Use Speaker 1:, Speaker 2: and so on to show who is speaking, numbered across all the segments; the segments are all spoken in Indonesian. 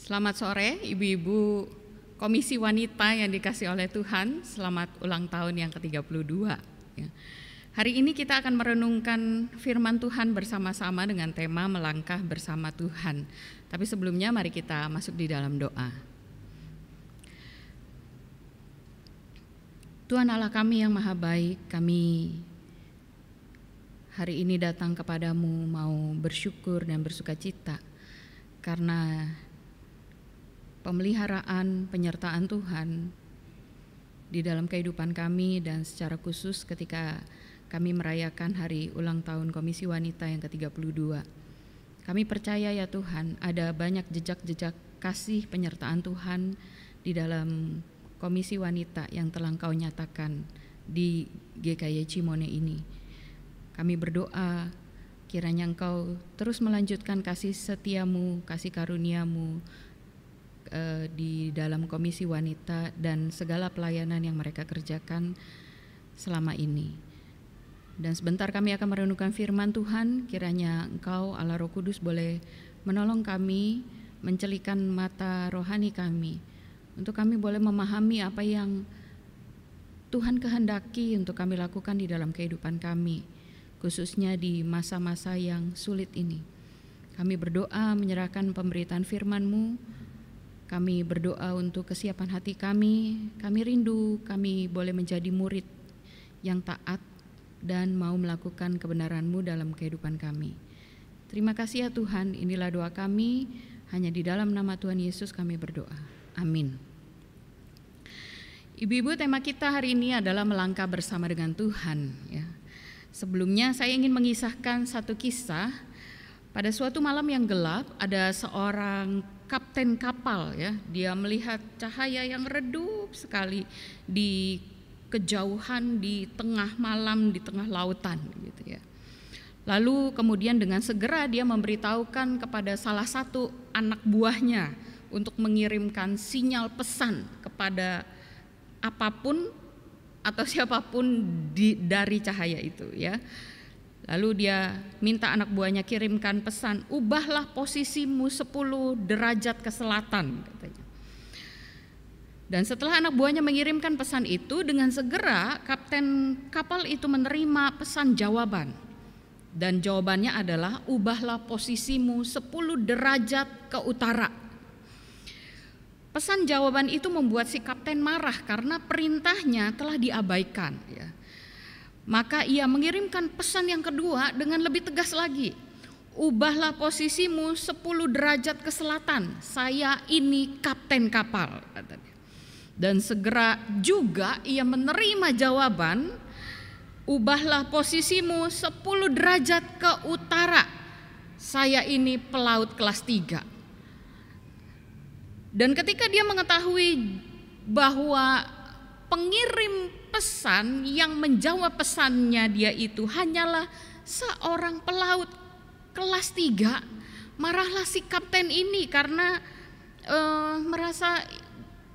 Speaker 1: Selamat sore ibu-ibu Komisi Wanita yang dikasih oleh Tuhan. Selamat ulang tahun yang ke-32 ya. Hari ini kita akan merenungkan firman Tuhan bersama-sama dengan tema melangkah bersama Tuhan. Tapi sebelumnya mari kita masuk di dalam doa. Tuhan Allah kami yang maha baik, kami hari ini datang kepadamu mau bersyukur dan bersukacita karena pemeliharaan, penyertaan Tuhan di dalam kehidupan kami dan secara khusus ketika kami merayakan hari ulang tahun Komisi Wanita yang ke-32. Kami percaya ya Tuhan ada banyak jejak-jejak kasih penyertaan Tuhan di dalam Komisi Wanita yang telah Engkau nyatakan di GKY Cimone ini. Kami berdoa kiranya Engkau terus melanjutkan kasih setiamu, kasih karuniamu di dalam Komisi Wanita dan segala pelayanan yang mereka kerjakan selama ini. Dan sebentar kami akan merenungkan firman Tuhan, kiranya Engkau Allah Roh Kudus boleh menolong kami, mencelikan mata rohani kami, untuk kami boleh memahami apa yang Tuhan kehendaki untuk kami lakukan di dalam kehidupan kami, khususnya di masa-masa yang sulit ini. Kami berdoa menyerahkan pemberitaan firman-Mu. Kami berdoa untuk kesiapan hati kami rindu kami boleh menjadi murid yang taat dan mau melakukan kebenaran-Mu dalam kehidupan kami. Terima kasih ya Tuhan, inilah doa kami, hanya di dalam nama Tuhan Yesus kami berdoa. Amin. Ibu-ibu, tema kita hari ini adalah melangkah bersama dengan Tuhan ya. Sebelumnya saya ingin mengisahkan satu kisah. Pada suatu malam yang gelap ada seorang kapten kapal ya, dia melihat cahaya yang redup sekali di kejauhan di tengah malam, di tengah lautan gitu ya. Lalu kemudian dengan segera dia memberitahukan kepada salah satu anak buahnya untuk mengirimkan sinyal pesan kepada apapun atau siapapun dari cahaya itu ya. Lalu dia minta anak buahnya kirimkan pesan, ubahlah posisimu 10 derajat ke selatan katanya. Dan setelah anak buahnya mengirimkan pesan itu, dengan segera kapten kapal itu menerima pesan jawaban. Dan jawabannya adalah ubahlah posisimu 10 derajat ke utara. Pesan jawaban itu membuat si kapten marah karena perintahnya telah diabaikan ya. Maka ia mengirimkan pesan yang kedua dengan lebih tegas lagi. Ubahlah posisimu 10 derajat ke selatan, saya ini kapten kapal katanya. Dan segera juga ia menerima jawaban, ubahlah posisimu 10 derajat ke utara, saya ini pelaut kelas 3. Dan ketika dia mengetahui bahwa pengirim pesan yang menjawab pesannya dia itu hanyalah seorang pelaut kelas 3, marahlah si kapten ini karena merasa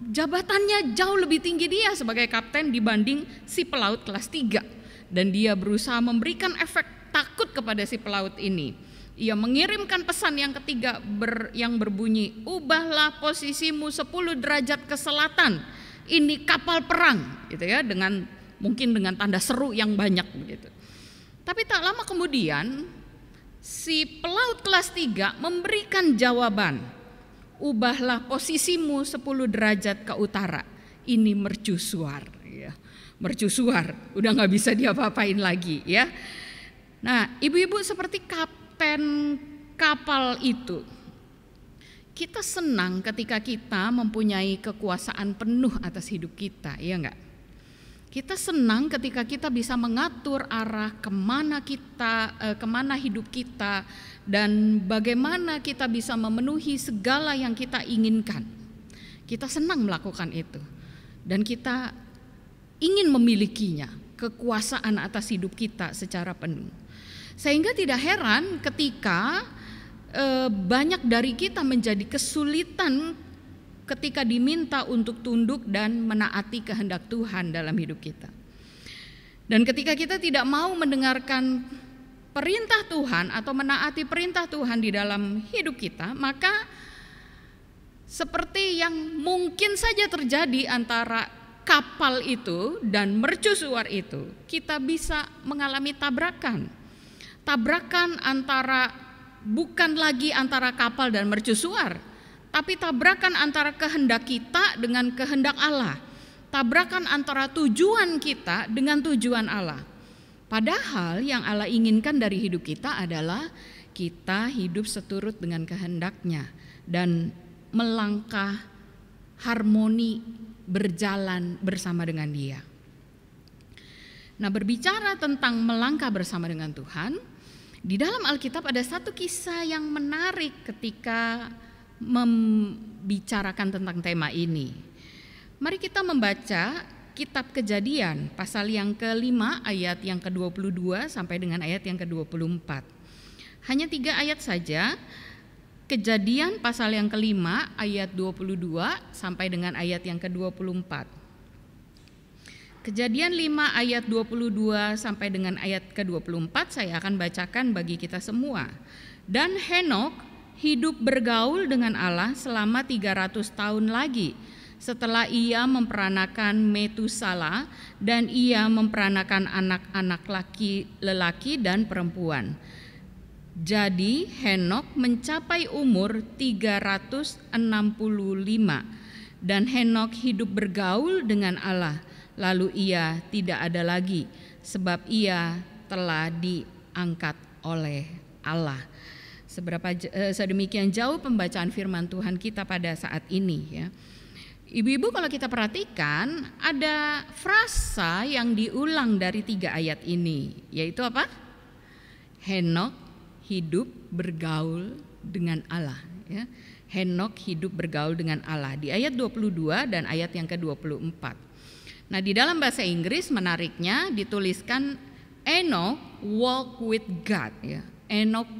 Speaker 1: jabatannya jauh lebih tinggi dia sebagai kapten dibanding si pelaut kelas 3. Dan dia berusaha memberikan efek takut kepada si pelaut ini. Ia mengirimkan pesan yang ketiga yang berbunyi, ubahlah posisimu 10 derajat ke selatan, ini kapal perang gitu ya, dengan mungkin dengan tanda seru yang banyak begitu. Tapi tak lama kemudian si pelaut kelas 3 memberikan jawaban, ubahlah posisimu 10 derajat ke utara, ini mercusuar ya. Mercusuar, udah gak bisa diapa-apain lagi ya. Nah ibu-ibu, seperti kapten kapal itu, kita senang ketika kita mempunyai kekuasaan penuh atas hidup kita, ya enggak? Kita senang ketika kita bisa mengatur arah kemana hidup kita dan bagaimana kita bisa memenuhi segala yang kita inginkan. Kita senang melakukan itu dan kita ingin memilikinya, kekuasaan atas hidup kita secara penuh. Sehingga tidak heran ketika banyak dari kita menjadi kesulitan ketika diminta untuk tunduk dan menaati kehendak Tuhan dalam hidup kita. Dan ketika kita tidak mau mendengarkan perintah Tuhan atau menaati perintah Tuhan di dalam hidup kita, maka Seperti yang mungkin saja terjadi antara kapal itu dan mercusuar itu, kita bisa mengalami tabrakan. Tabrakan antara, bukan lagi antara kapal dan mercusuar, tapi tabrakan antara kehendak kita dengan kehendak Allah. Tabrakan antara tujuan kita dengan tujuan Allah. Padahal yang Allah inginkan dari hidup kita adalah kita hidup seturut dengan kehendaknya dan melangkah harmoni, berjalan bersama dengan Dia. Nah, berbicara tentang melangkah bersama dengan Tuhan, di dalam Alkitab ada satu kisah yang menarik ketika membicarakan tentang tema ini. Mari kita membaca Kitab Kejadian pasal yang ke-5 ayat yang ke-22 sampai dengan ayat yang ke-24. Hanya 3 ayat saja. Kejadian pasal yang ke-5 ayat 22 sampai dengan ayat yang ke-24. Kejadian 5 ayat 22 sampai dengan ayat ke-24 saya akan bacakan bagi kita semua. Dan Henok hidup bergaul dengan Allah selama 300 tahun lagi setelah ia memperanakan Metusala, dan ia memperanakan anak-anak lelaki dan perempuan. Jadi Henok mencapai umur 365, dan Henok hidup bergaul dengan Allah. Lalu ia tidak ada lagi, sebab ia telah diangkat oleh Allah. Sedemikian jauh pembacaan firman Tuhan kita pada saat ini, ya. Ibu-ibu, kalau kita perhatikan ada frasa yang diulang dari 3 ayat ini, yaitu apa? Henok hidup bergaul dengan Allah, ya. Henok hidup bergaul dengan Allah di ayat 22 dan ayat yang ke-24. Nah, di dalam bahasa Inggris menariknya dituliskan Enoch walk with God, ya.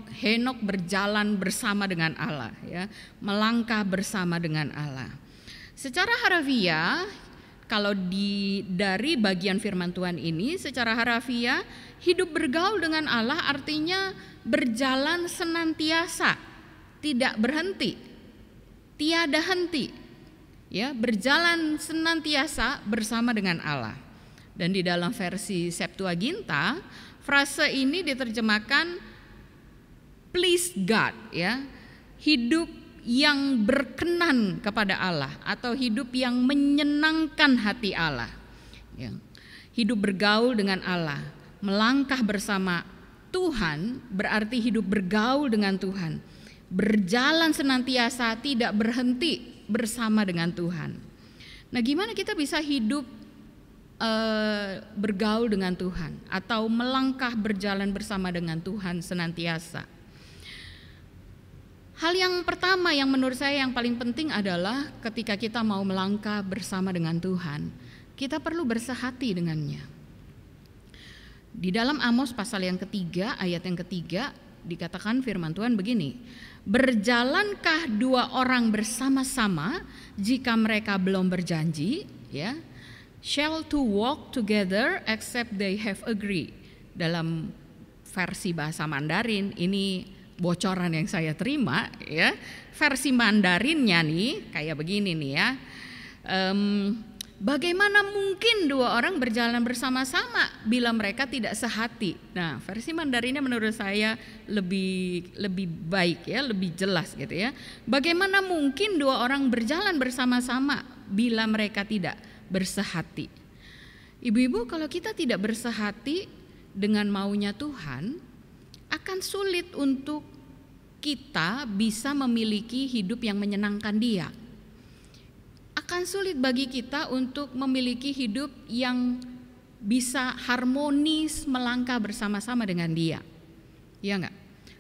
Speaker 1: Henok berjalan bersama dengan Allah, ya. Melangkah bersama dengan Allah. Secara harafiah, kalau dari bagian firman Tuhan ini, secara harafiah hidup bergaul dengan Allah artinya berjalan senantiasa, tidak berhenti, tiada henti, ya, berjalan senantiasa bersama dengan Allah. Dan di dalam versi Septuaginta, frase ini diterjemahkan please God, ya, hidup yang berkenan kepada Allah atau hidup yang menyenangkan hati Allah, ya. Hidup bergaul dengan Allah, melangkah bersama Tuhan berarti hidup bergaul dengan Tuhan, berjalan senantiasa, tidak berhenti bersama dengan Tuhan. Nah, gimana kita bisa hidup bergaul dengan Tuhan atau melangkah berjalan bersama dengan Tuhan senantiasa? Hal yang pertama yang menurut saya yang paling penting adalah ketika kita mau melangkah bersama dengan Tuhan, kita perlu bersehati dengannya. Di dalam Amos pasal yang ketiga, ayat yang ketiga, dikatakan firman Tuhan begini, berjalankah 2 orang bersama-sama jika mereka belum berjanji, ya? Shall two walk together except they have agreed. Dalam versi bahasa Mandarin, ini bocoran yang saya terima, ya. Versi Mandarinnya nih kayak begini nih, ya. Bagaimana mungkin 2 orang berjalan bersama-sama bila mereka tidak sehati? Nah, versi Mandarinnya menurut saya lebih baik, ya, lebih jelas gitu, ya. Bagaimana mungkin 2 orang berjalan bersama-sama bila mereka tidak bersehati? Ibu-ibu, kalau kita tidak bersehati dengan maunya Tuhan, akan sulit untuk kita bisa memiliki hidup yang menyenangkan Dia. Akan sulit bagi kita untuk memiliki hidup yang bisa harmonis melangkah bersama-sama dengan Dia. Ya enggak?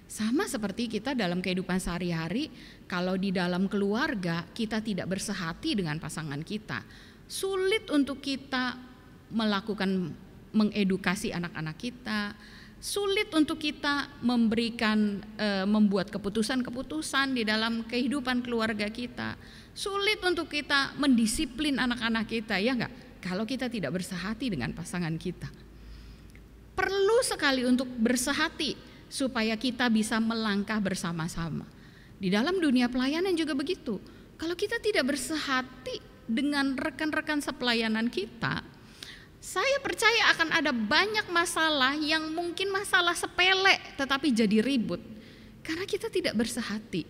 Speaker 1: Sama seperti kita dalam kehidupan sehari-hari, kalau di dalam keluarga kita tidak bersehati dengan pasangan kita, sulit untuk kita melakukan mengedukasi anak-anak kita, sulit untuk kita membuat keputusan-keputusan di dalam kehidupan keluarga kita, sulit untuk kita mendisiplin anak-anak kita, ya enggak? Kalau kita tidak bersehati dengan pasangan kita. Perlu sekali untuk bersehati supaya kita bisa melangkah bersama-sama. Di dalam dunia pelayanan juga begitu. Kalau kita tidak bersehati dengan rekan-rekan sepelayanan kita, saya percaya akan ada banyak masalah yang mungkin masalah sepele tetapi jadi ribut karena kita tidak bersehati.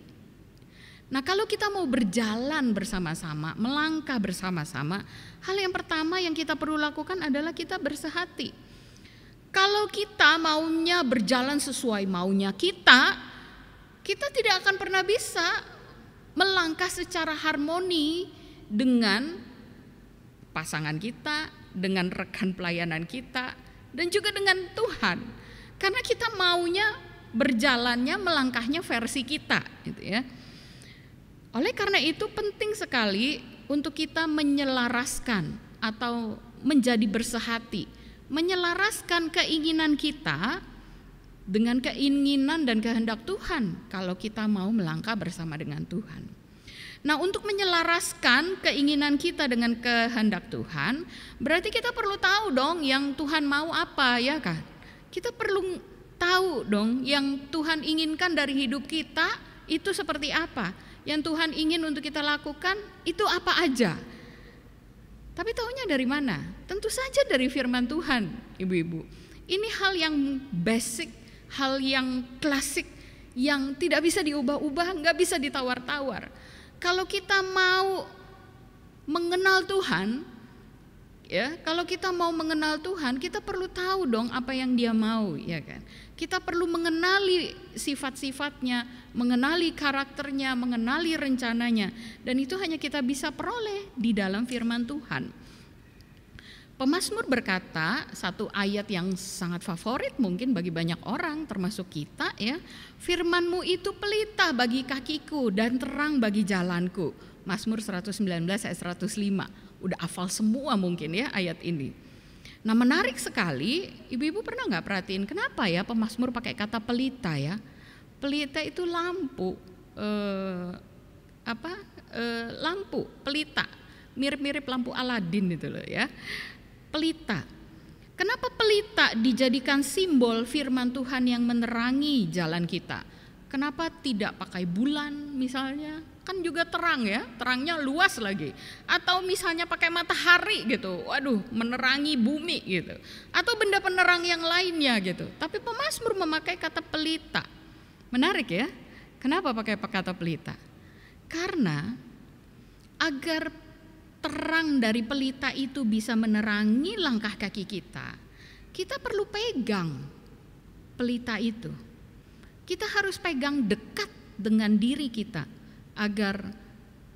Speaker 1: Nah, kalau kita mau berjalan bersama-sama, melangkah bersama-sama, hal yang pertama yang kita perlu lakukan adalah kita bersehati. Kalau kita maunya berjalan sesuai maunya kita tidak akan pernah bisa melangkah secara harmoni dengan pasangan kita, dengan rekan pelayanan kita, dan juga dengan Tuhan. Karena kita maunya berjalannya, melangkahnya versi kita, gitu ya. Oleh karena itu penting sekali untuk kita menyelaraskan atau menjadi bersehati, menyelaraskan keinginan kita dengan keinginan dan kehendak Tuhan kalau kita mau melangkah bersama dengan Tuhan. Nah, untuk menyelaraskan keinginan kita dengan kehendak Tuhan, berarti kita perlu tahu dong yang Tuhan mau apa, ya kan? Kita perlu tahu dong yang Tuhan inginkan dari hidup kita itu seperti apa. Yang Tuhan ingin untuk kita lakukan itu apa aja. Tapi taunya dari mana? Tentu saja dari firman Tuhan, ibu-ibu. Ini hal yang basic, hal yang klasik, yang tidak bisa diubah-ubah, nggak bisa ditawar-tawar. Kalau kita mau mengenal Tuhan, ya, kalau kita mau mengenal Tuhan, kita perlu tahu dong apa yang Dia mau, ya kan? Kita perlu mengenali sifat-sifatnya, mengenali karakternya, mengenali rencananya, dan itu hanya kita bisa peroleh di dalam firman Tuhan. Pemazmur berkata, satu ayat yang sangat favorit mungkin bagi banyak orang termasuk kita, ya. Firman-Mu itu pelita bagi kakiku dan terang bagi jalanku. Mazmur 119 ayat 105. Udah hafal semua mungkin ya ayat ini. Nah, menarik sekali, ibu-ibu pernah nggak perhatiin kenapa ya pemazmur pakai kata pelita ya? Pelita itu lampu, lampu pelita, mirip-mirip lampu Aladin itu loh ya. Pelita. Kenapa pelita dijadikan simbol firman Tuhan yang menerangi jalan kita? Kenapa tidak pakai bulan misalnya? Kan juga terang ya, terangnya luas lagi. Atau misalnya pakai matahari gitu, waduh menerangi bumi gitu. Atau benda penerang yang lainnya gitu. Tapi pemazmur memakai kata pelita. Menarik ya, kenapa pakai kata pelita? Karena agar terang dari pelita itu bisa menerangi langkah kaki kita perlu pegang pelita itu. Kita harus pegang dekat dengan diri kita agar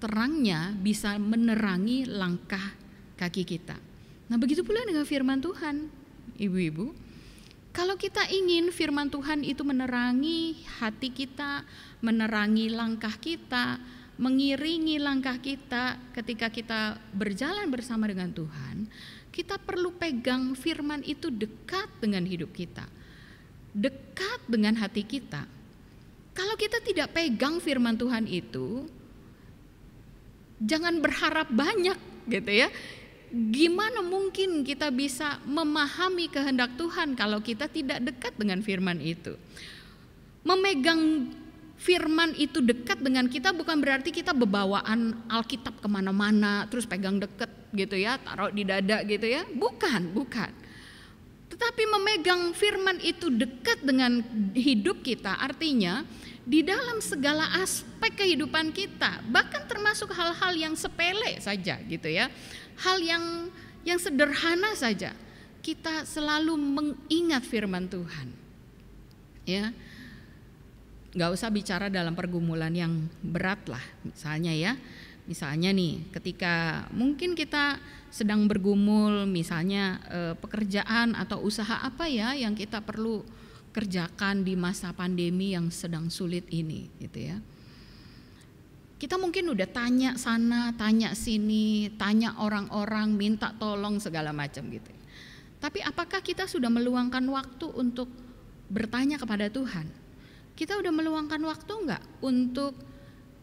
Speaker 1: terangnya bisa menerangi langkah kaki kita. Nah, begitu pula dengan firman Tuhan, ibu-ibu. Kalau kita ingin firman Tuhan itu menerangi hati kita, menerangi langkah kita, mengiringi langkah kita ketika kita berjalan bersama dengan Tuhan, kita perlu pegang firman itu dekat dengan hidup kita, dekat dengan hati kita. Kalau kita tidak pegang firman Tuhan itu, jangan berharap banyak gitu ya. Gimana mungkin kita bisa memahami kehendak Tuhan kalau kita tidak dekat dengan firman itu? Memegang firman itu dekat dengan kita bukan berarti kita bebawaan Alkitab kemana-mana terus pegang deket gitu ya, taruh di dada gitu ya. Bukan. Tetapi memegang firman itu dekat dengan hidup kita artinya di dalam segala aspek kehidupan kita, bahkan termasuk hal-hal yang sepele saja gitu ya. Hal yang sederhana saja, kita selalu mengingat firman Tuhan. Ya. Gak usah bicara dalam pergumulan yang berat lah misalnya ya. Misalnya nih ketika mungkin kita sedang bergumul misalnya pekerjaan atau usaha apa ya yang kita perlu kerjakan di masa pandemi yang sedang sulit ini gitu ya. Kita mungkin udah tanya sana, tanya sini, tanya orang-orang, minta tolong segala macam gitu. Tapi apakah kita sudah meluangkan waktu untuk bertanya kepada Tuhan? Kita udah meluangkan waktu enggak untuk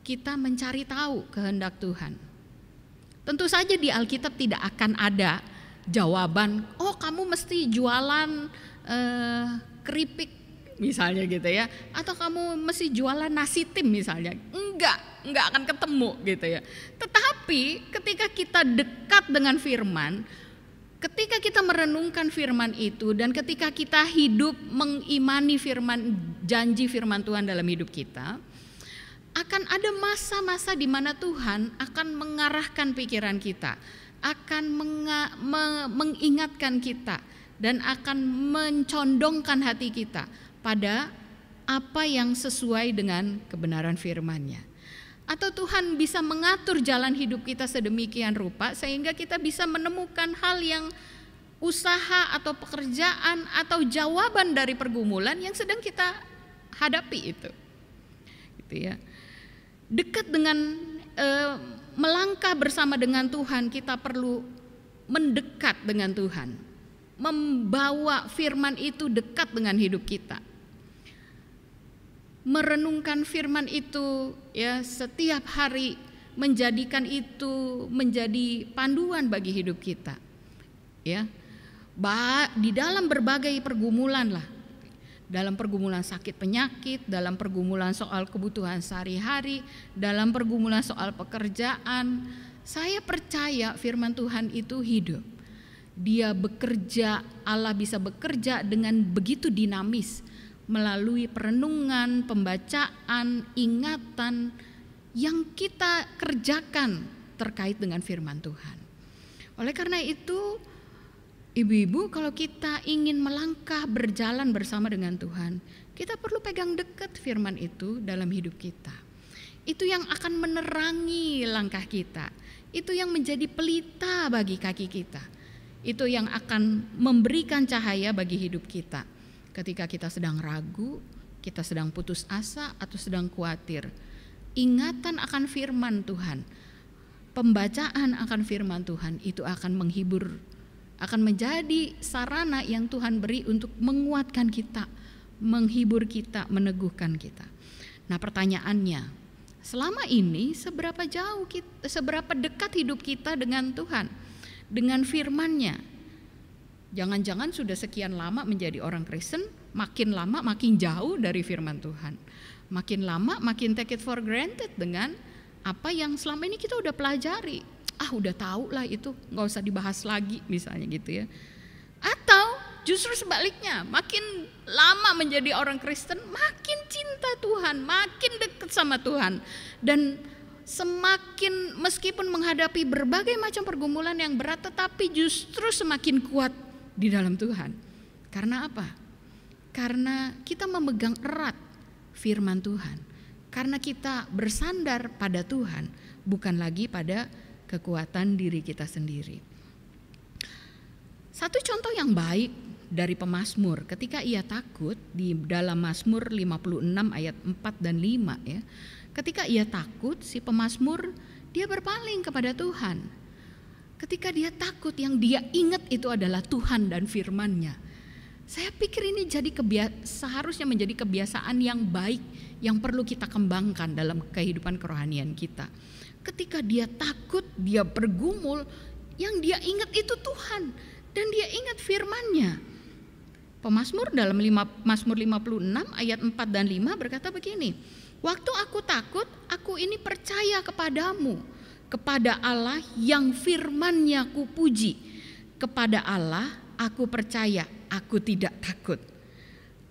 Speaker 1: kita mencari tahu kehendak Tuhan? Tentu saja di Alkitab tidak akan ada jawaban, oh kamu mesti jualan keripik misalnya gitu ya, atau kamu mesti jualan nasi tim misalnya. Enggak, nggak akan ketemu gitu ya. Tetapi ketika kita dekat dengan firman, ketika kita merenungkan firman itu, dan ketika kita hidup mengimani firman, janji firman Tuhan dalam hidup kita, akan ada masa-masa di mana Tuhan akan mengarahkan pikiran kita, akan mengingatkan kita, dan akan mencondongkan hati kita pada apa yang sesuai dengan kebenaran firman-Nya. Atau Tuhan bisa mengatur jalan hidup kita sedemikian rupa sehingga kita bisa menemukan hal yang usaha atau pekerjaan atau jawaban dari pergumulan yang sedang kita hadapi itu. Gitu ya. Dekat dengan melangkah bersama dengan Tuhan, kita perlu mendekat dengan Tuhan. Membawa firman itu dekat dengan hidup kita. Merenungkan firman itu ya setiap hari, menjadikan itu menjadi panduan bagi hidup kita. Ya. Di dalam berbagai pergumulan lah. Dalam pergumulan sakit penyakit, dalam pergumulan soal kebutuhan sehari-hari, dalam pergumulan soal pekerjaan, saya percaya firman Tuhan itu hidup. Dia bekerja, Allah bisa bekerja dengan begitu dinamis melalui perenungan, pembacaan, ingatan yang kita kerjakan terkait dengan firman Tuhan. Oleh karena itu, ibu-ibu, kalau kita ingin melangkah berjalan bersama dengan Tuhan, kita perlu pegang dekat firman itu dalam hidup kita. Itu yang akan menerangi langkah kita. Itu yang menjadi pelita bagi kaki kita. Itu yang akan memberikan cahaya bagi hidup kita. Ketika kita sedang ragu, kita sedang putus asa atau sedang khawatir, ingatan akan firman Tuhan, pembacaan akan firman Tuhan itu akan menghibur, akan menjadi sarana yang Tuhan beri untuk menguatkan kita, menghibur kita, meneguhkan kita. Nah, pertanyaannya, selama ini seberapa jauh seberapa dekat hidup kita dengan Tuhan, dengan firman-Nya? Jangan-jangan sudah sekian lama menjadi orang Kristen, makin lama makin jauh dari firman Tuhan. Makin lama makin take it for granted dengan apa yang selama ini kita udah pelajari. Udah tahu lah itu, nggak usah dibahas lagi misalnya gitu ya. Atau justru sebaliknya, makin lama menjadi orang Kristen, makin cinta Tuhan, makin dekat sama Tuhan. Dan semakin meskipun menghadapi berbagai macam pergumulan yang berat, tetapi justru semakin kuat di dalam Tuhan. Karena apa? Karena kita memegang erat firman Tuhan. Karena kita bersandar pada Tuhan, bukan lagi pada kekuatan diri kita sendiri. Satu contoh yang baik dari pemazmur ketika ia takut di dalam Mazmur 56 ayat 4 dan 5 ya. Ketika ia takut, si pemazmur dia berpaling kepada Tuhan. Ketika dia takut, yang dia ingat itu adalah Tuhan dan firman-Nya. Saya pikir ini jadi seharusnya menjadi kebiasaan yang baik yang perlu kita kembangkan dalam kehidupan kerohanian kita. Ketika dia takut, dia bergumul, yang dia ingat itu Tuhan dan dia ingat firman-Nya. Pemazmur dalam Mazmur 56 ayat 4 dan 5 berkata begini, "Waktu aku takut, aku ini percaya kepadamu, kepada Allah yang firman-Nya kupuji. Kepada Allah aku percaya, aku tidak takut.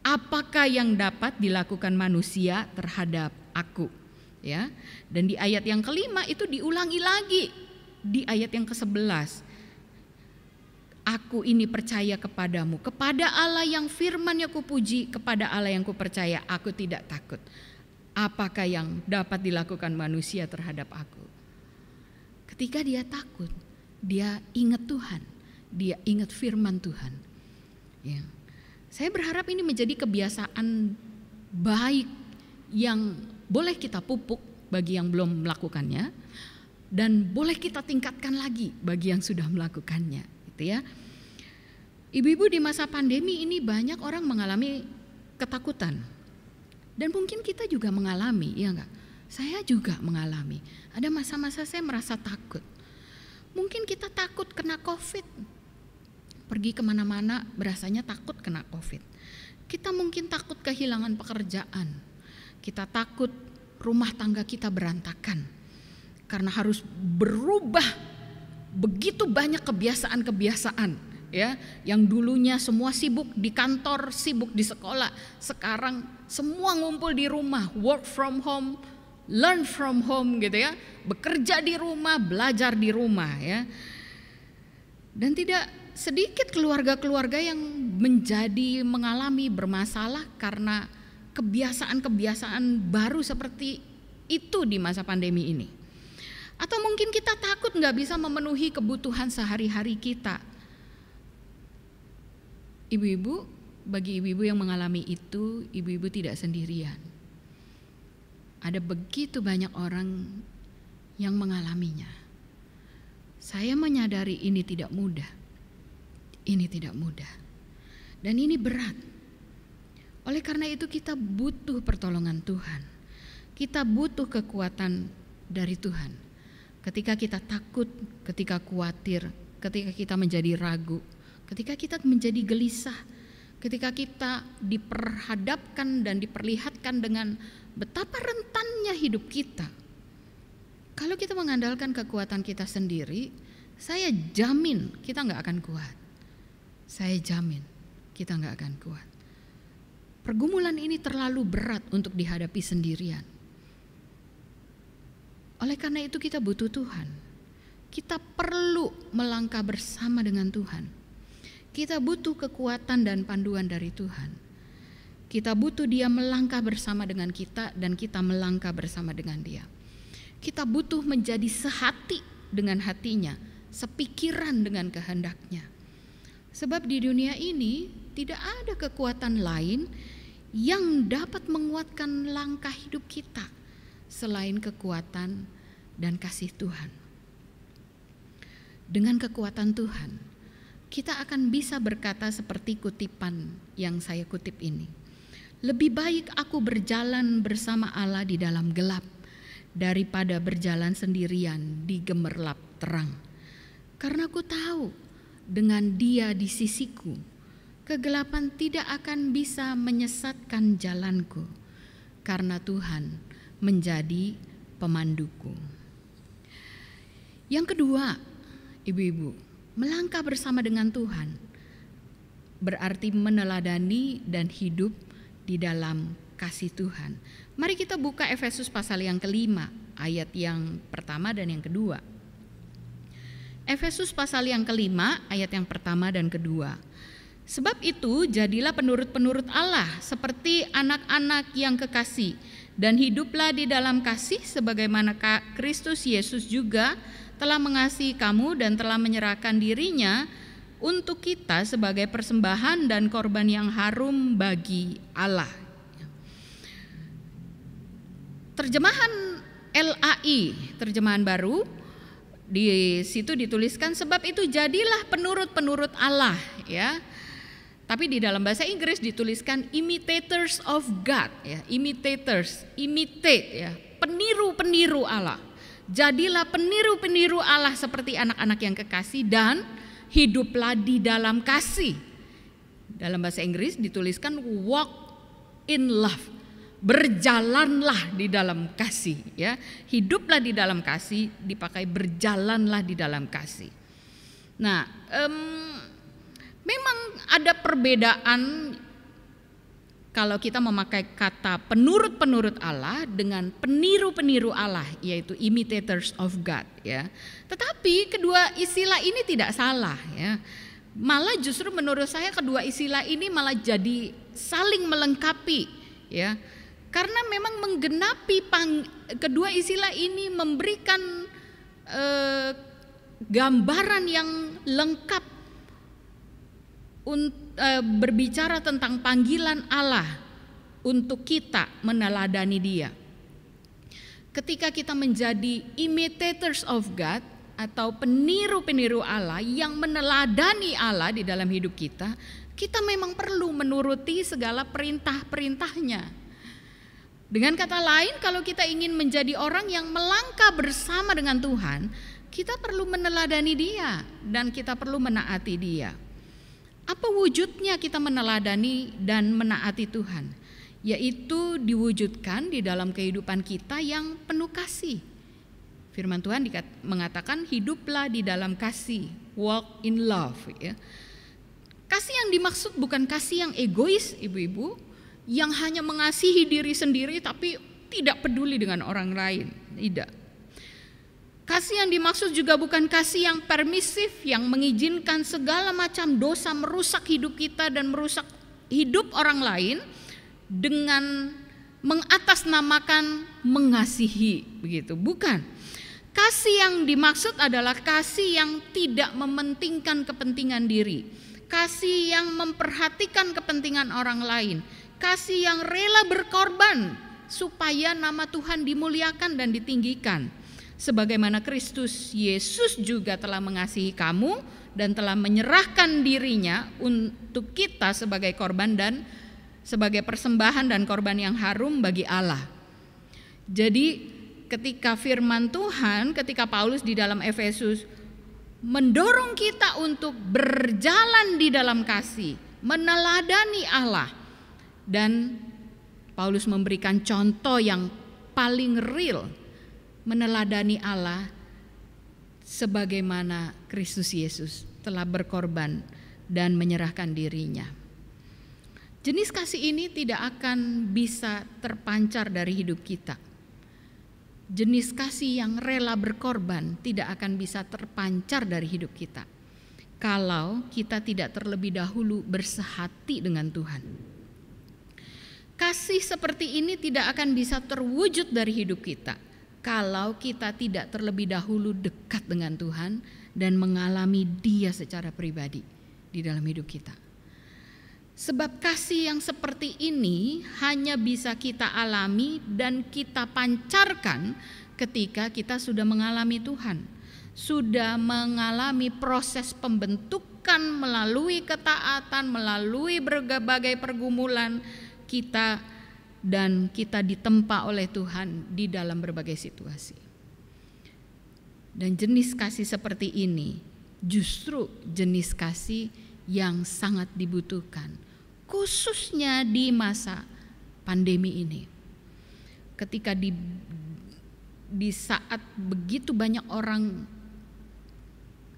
Speaker 1: Apakah yang dapat dilakukan manusia terhadap aku?" Ya. Dan di ayat yang kelima itu diulangi lagi di ayat yang ke-11. "Aku ini percaya kepadamu, kepada Allah yang firman-Nya kupuji, kepada Allah yang kupercaya, aku tidak takut. Apakah yang dapat dilakukan manusia terhadap aku?" Ketika dia takut, dia ingat Tuhan, dia ingat firman Tuhan. Ya. Saya berharap ini menjadi kebiasaan baik yang boleh kita pupuk bagi yang belum melakukannya, dan boleh kita tingkatkan lagi bagi yang sudah melakukannya, gitu ya. Ibu-ibu, di masa pandemi ini banyak orang mengalami ketakutan, dan mungkin kita juga mengalami, ya enggak? Saya juga mengalami. Ada masa-masa saya merasa takut. Mungkin kita takut kena COVID. Pergi kemana-mana berasanya takut kena COVID. Kita mungkin takut kehilangan pekerjaan. Kita takut rumah tangga kita berantakan. Karena harus berubah begitu banyak kebiasaan-kebiasaan, ya, yang dulunya semua sibuk di kantor, sibuk di sekolah, sekarang semua ngumpul di rumah, work from home, learn from home gitu ya, bekerja di rumah, belajar di rumah ya. Dan tidak sedikit keluarga-keluarga yang mengalami bermasalah karena kebiasaan-kebiasaan baru seperti itu di masa pandemi ini. Atau mungkin kita takut gak bisa memenuhi kebutuhan sehari-hari kita. Ibu-ibu, bagi ibu-ibu yang mengalami itu, ibu-ibu tidak sendirian. Ada begitu banyak orang yang mengalaminya. Saya menyadari ini tidak mudah. Ini tidak mudah. Dan ini berat. Oleh karena itu kita butuh pertolongan Tuhan. Kita butuh kekuatan dari Tuhan. Ketika kita takut, ketika khawatir, ketika kita menjadi ragu, ketika kita menjadi gelisah, ketika kita diperhadapkan dan diperlihatkan dengan betapa rentannya hidup kita. Kalau kita mengandalkan kekuatan kita sendiri, saya jamin kita gak akan kuat. Saya jamin kita gak akan kuat. Pergumulan ini terlalu berat untuk dihadapi sendirian. Oleh karena itu kita butuh Tuhan. Kita perlu melangkah bersama dengan Tuhan. Kita butuh kekuatan dan panduan dari Tuhan. Kita butuh Dia melangkah bersama dengan kita dan kita melangkah bersama dengan Dia. Kita butuh menjadi sehati dengan hatinya, sepikiran dengan kehendaknya. Sebab di dunia ini tidak ada kekuatan lain yang dapat menguatkan langkah hidup kita selain kekuatan dan kasih Tuhan. Dengan kekuatan Tuhan, kita akan bisa berkata seperti kutipan yang saya kutip ini. Lebih baik aku berjalan bersama Allah di dalam gelap daripada berjalan sendirian di gemerlap terang. Karena aku tahu dengan Dia di sisiku, kegelapan tidak akan bisa menyesatkan jalanku, karena Tuhan menjadi pemanduku. Yang kedua, ibu-ibu, melangkah bersama dengan Tuhan berarti meneladani dan hidup di dalam kasih Tuhan. Mari kita buka Efesus pasal yang kelima, ayat yang pertama dan yang kedua. Efesus pasal yang kelima, ayat yang pertama dan kedua. Sebab itu jadilah penurut-penurut Allah seperti anak-anak yang kekasih, dan hiduplah di dalam kasih sebagaimana Kristus Yesus juga telah mengasihi kamu dan telah menyerahkan dirinya untuk kita sebagai persembahan dan korban yang harum bagi Allah. Terjemahan LAI, terjemahan baru, di situ dituliskan sebab itu jadilah penurut-penurut Allah, ya. Tapi di dalam bahasa Inggris dituliskan imitators of God, ya, imitators, imitate, ya, peniru-peniru Allah. Jadilah peniru-peniru Allah seperti anak-anak yang kekasih dan hiduplah di dalam kasih. Dalam bahasa Inggris dituliskan walk in love, berjalanlah di dalam kasih, ya. Hiduplah di dalam kasih dipakai berjalanlah di dalam kasih. Nah, memang ada perbedaan kalau kita memakai kata penurut-penurut Allah dengan peniru-peniru Allah, yaitu imitators of God, ya. Tetapi kedua istilah ini tidak salah, ya. Malah justru menurut saya kedua istilah ini malah jadi saling melengkapi, ya. Karena memang menggenapi kedua istilah ini memberikan gambaran yang lengkap berbicara tentang panggilan Allah untuk kita meneladani Dia. Ketika kita menjadi imitators of God atau peniru-peniru Allah yang meneladani Allah di dalam hidup kita, kita memang perlu menuruti segala perintah-perintahnya. Dengan kata lain, kalau kita ingin menjadi orang yang melangkah bersama dengan Tuhan, kita perlu meneladani Dia dan kita perlu menaati Dia. Apa wujudnya kita meneladani dan menaati Tuhan? yaitu diwujudkan di dalam kehidupan kita yang penuh kasih. Firman Tuhan mengatakan hiduplah di dalam kasih, walk in love ya. Kasih yang dimaksud bukan kasih yang egois ibu-ibu, yang hanya mengasihi diri sendiri tapi tidak peduli dengan orang lain, tidak. Kasih yang dimaksud juga bukan kasih yang permisif, yang mengizinkan segala macam dosa merusak hidup kita dan merusak hidup orang lain dengan mengatasnamakan mengasihi, begitu. Bukan. Kasih yang dimaksud adalah kasih yang tidak mementingkan kepentingan diri, kasih yang memperhatikan kepentingan orang lain, kasih yang rela berkorban supaya nama Tuhan dimuliakan dan ditinggikan. Sebagaimana Kristus Yesus juga telah mengasihi kamu dan telah menyerahkan dirinya untuk kita sebagai korban dan sebagai persembahan dan korban yang harum bagi Allah. Jadi ketika firman Tuhan, ketika Paulus di dalam Efesus mendorong kita untuk berjalan di dalam kasih, meneladani Allah, dan Paulus memberikan contoh yang paling real, meneladani Allah sebagaimana Kristus Yesus telah berkorban dan menyerahkan dirinya. Jenis kasih ini tidak akan bisa terpancar dari hidup kita. Jenis kasih yang rela berkorban tidak akan bisa terpancar dari hidup kita kalau kita tidak terlebih dahulu bersehati dengan Tuhan. Kasih seperti ini tidak akan bisa terwujud dari hidup kita kalau kita tidak terlebih dahulu dekat dengan Tuhan dan mengalami Dia secara pribadi di dalam hidup kita. Sebab kasih yang seperti ini hanya bisa kita alami dan kita pancarkan ketika kita sudah mengalami Tuhan, sudah mengalami proses pembentukan melalui ketaatan, melalui berbagai pergumulan kita, dan kita ditempa oleh Tuhan di dalam berbagai situasi. Dan jenis kasih seperti ini justru jenis kasih yang sangat dibutuhkan, khususnya di masa pandemi ini. Ketika di saat begitu banyak orang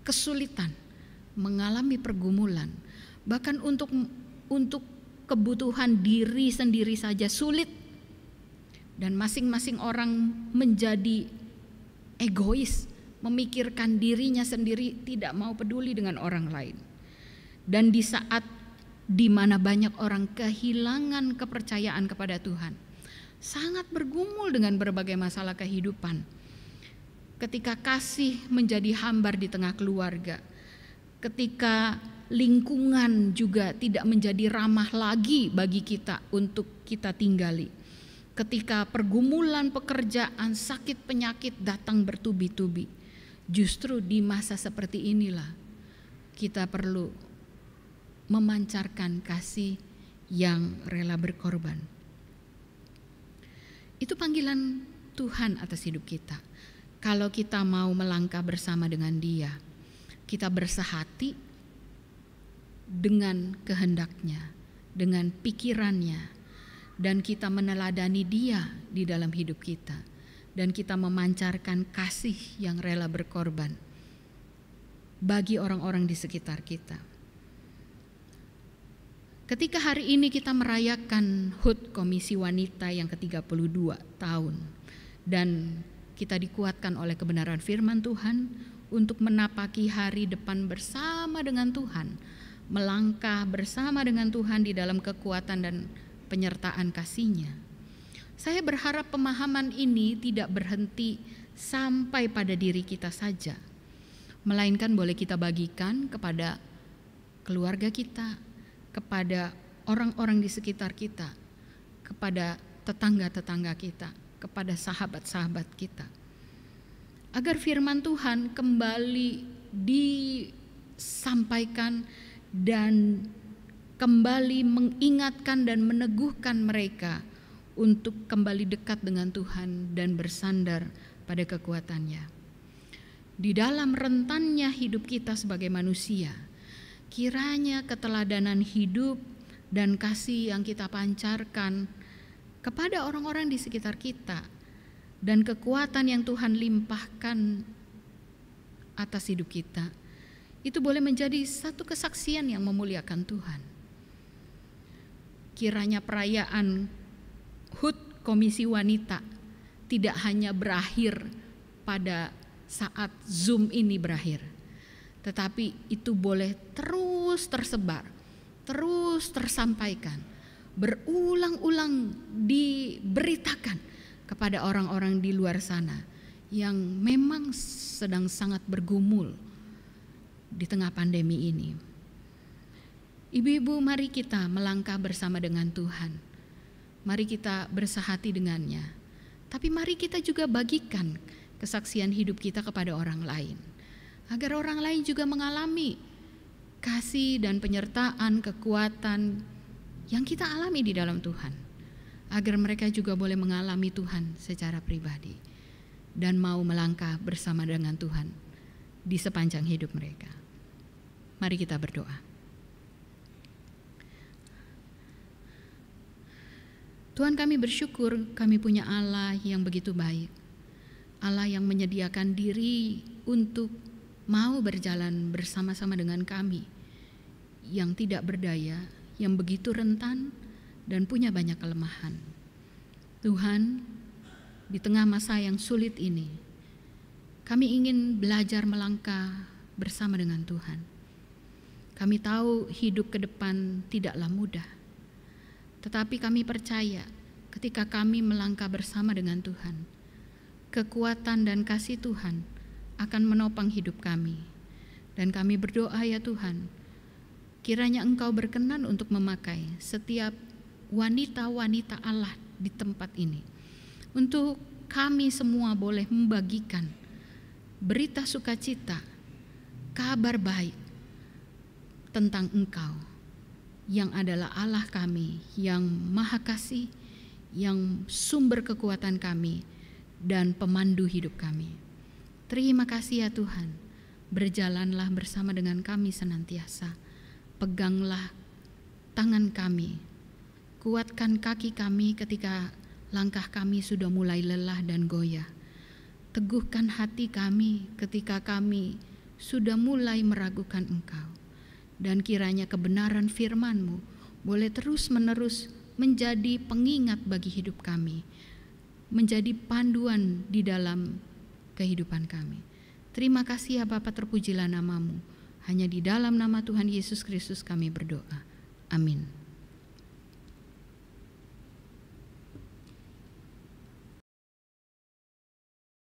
Speaker 1: kesulitan, mengalami pergumulan, bahkan untuk kebutuhan diri sendiri saja sulit, dan masing-masing orang menjadi egois, memikirkan dirinya sendiri, tidak mau peduli dengan orang lain. Dan di saat di mana banyak orang kehilangan kepercayaan kepada Tuhan, sangat bergumul dengan berbagai masalah kehidupan, ketika kasih menjadi hambar di tengah keluarga, ketika lingkungan juga tidak menjadi ramah lagi bagi kita untuk kita tinggali, ketika pergumulan pekerjaan, sakit penyakit datang bertubi-tubi, justru di masa seperti inilah kita perlu memancarkan kasih yang rela berkorban. Itu panggilan Tuhan atas hidup kita. Kalau kita mau melangkah bersama dengan Dia, kita bersehati dengan kehendaknya, dengan pikirannya, dan kita meneladani Dia di dalam hidup kita, dan kita memancarkan kasih yang rela berkorban bagi orang-orang di sekitar kita. Ketika hari ini kita merayakan HUT Komisi Wanita yang ke-32 tahun, dan kita dikuatkan oleh kebenaran firman Tuhan untuk menapaki hari depan bersama dengan Tuhan, melangkah bersama dengan Tuhan di dalam kekuatan dan penyertaan kasih-Nya. Saya berharap pemahaman ini tidak berhenti sampai pada diri kita saja, melainkan boleh kita bagikan kepada keluarga kita, kepada orang-orang di sekitar kita, kepada tetangga-tetangga kita, kepada sahabat-sahabat kita, agar firman Tuhan kembali disampaikan dan kembali mengingatkan dan meneguhkan mereka untuk kembali dekat dengan Tuhan dan bersandar pada kekuatan-Nya. Di dalam rentannya hidup kita sebagai manusia, kiranya keteladanan hidup dan kasih yang kita pancarkan kepada orang-orang di sekitar kita, dan kekuatan yang Tuhan limpahkan atas hidup kita, itu boleh menjadi satu kesaksian yang memuliakan Tuhan. Kiranya perayaan HUT Komisi Wanita tidak hanya berakhir pada saat Zoom ini berakhir, tetapi itu boleh terus tersebar, terus tersampaikan, berulang-ulang diberitakan kepada orang-orang di luar sana yang memang sedang sangat bergumul di tengah pandemi ini. Ibu-ibu, mari kita melangkah bersama dengan Tuhan. Mari kita bersahati dengannya. Tapi mari kita juga bagikan kesaksian hidup kita kepada orang lain, agar orang lain juga mengalami kasih dan penyertaan, kekuatan yang kita alami di dalam Tuhan, agar mereka juga boleh mengalami Tuhan secara pribadi dan mau melangkah bersama dengan Tuhan di sepanjang hidup mereka. Mari kita berdoa. Tuhan, kami bersyukur kami punya Allah yang begitu baik, Allah yang menyediakan diri untuk mau berjalan bersama-sama dengan kami yang tidak berdaya, yang begitu rentan dan punya banyak kelemahan. Tuhan, di tengah masa yang sulit ini, kami ingin belajar melangkah bersama dengan Tuhan. Kami tahu hidup ke depan tidaklah mudah, tetapi kami percaya ketika kami melangkah bersama dengan Tuhan, kekuatan dan kasih Tuhan akan menopang hidup kami. Dan kami berdoa, ya Tuhan, kiranya Engkau berkenan untuk memakai setiap wanita-wanita Allah di tempat ini, untuk kami semua boleh membagikan berita sukacita, kabar baik tentang Engkau yang adalah Allah kami, yang Maha Kasih, yang sumber kekuatan kami dan pemandu hidup kami. Terima kasih ya Tuhan, berjalanlah bersama dengan kami senantiasa. Peganglah tangan kami, kuatkan kaki kami ketika langkah kami sudah mulai lelah dan goyah. Teguhkan hati kami ketika kami sudah mulai meragukan Engkau. Dan kiranya kebenaran firman-Mu boleh terus-menerus menjadi pengingat bagi hidup kami, menjadi panduan di dalam kehidupan kami. Terima kasih ya Bapa, terpujilah nama-Mu. Hanya di dalam nama Tuhan Yesus Kristus kami berdoa. Amin.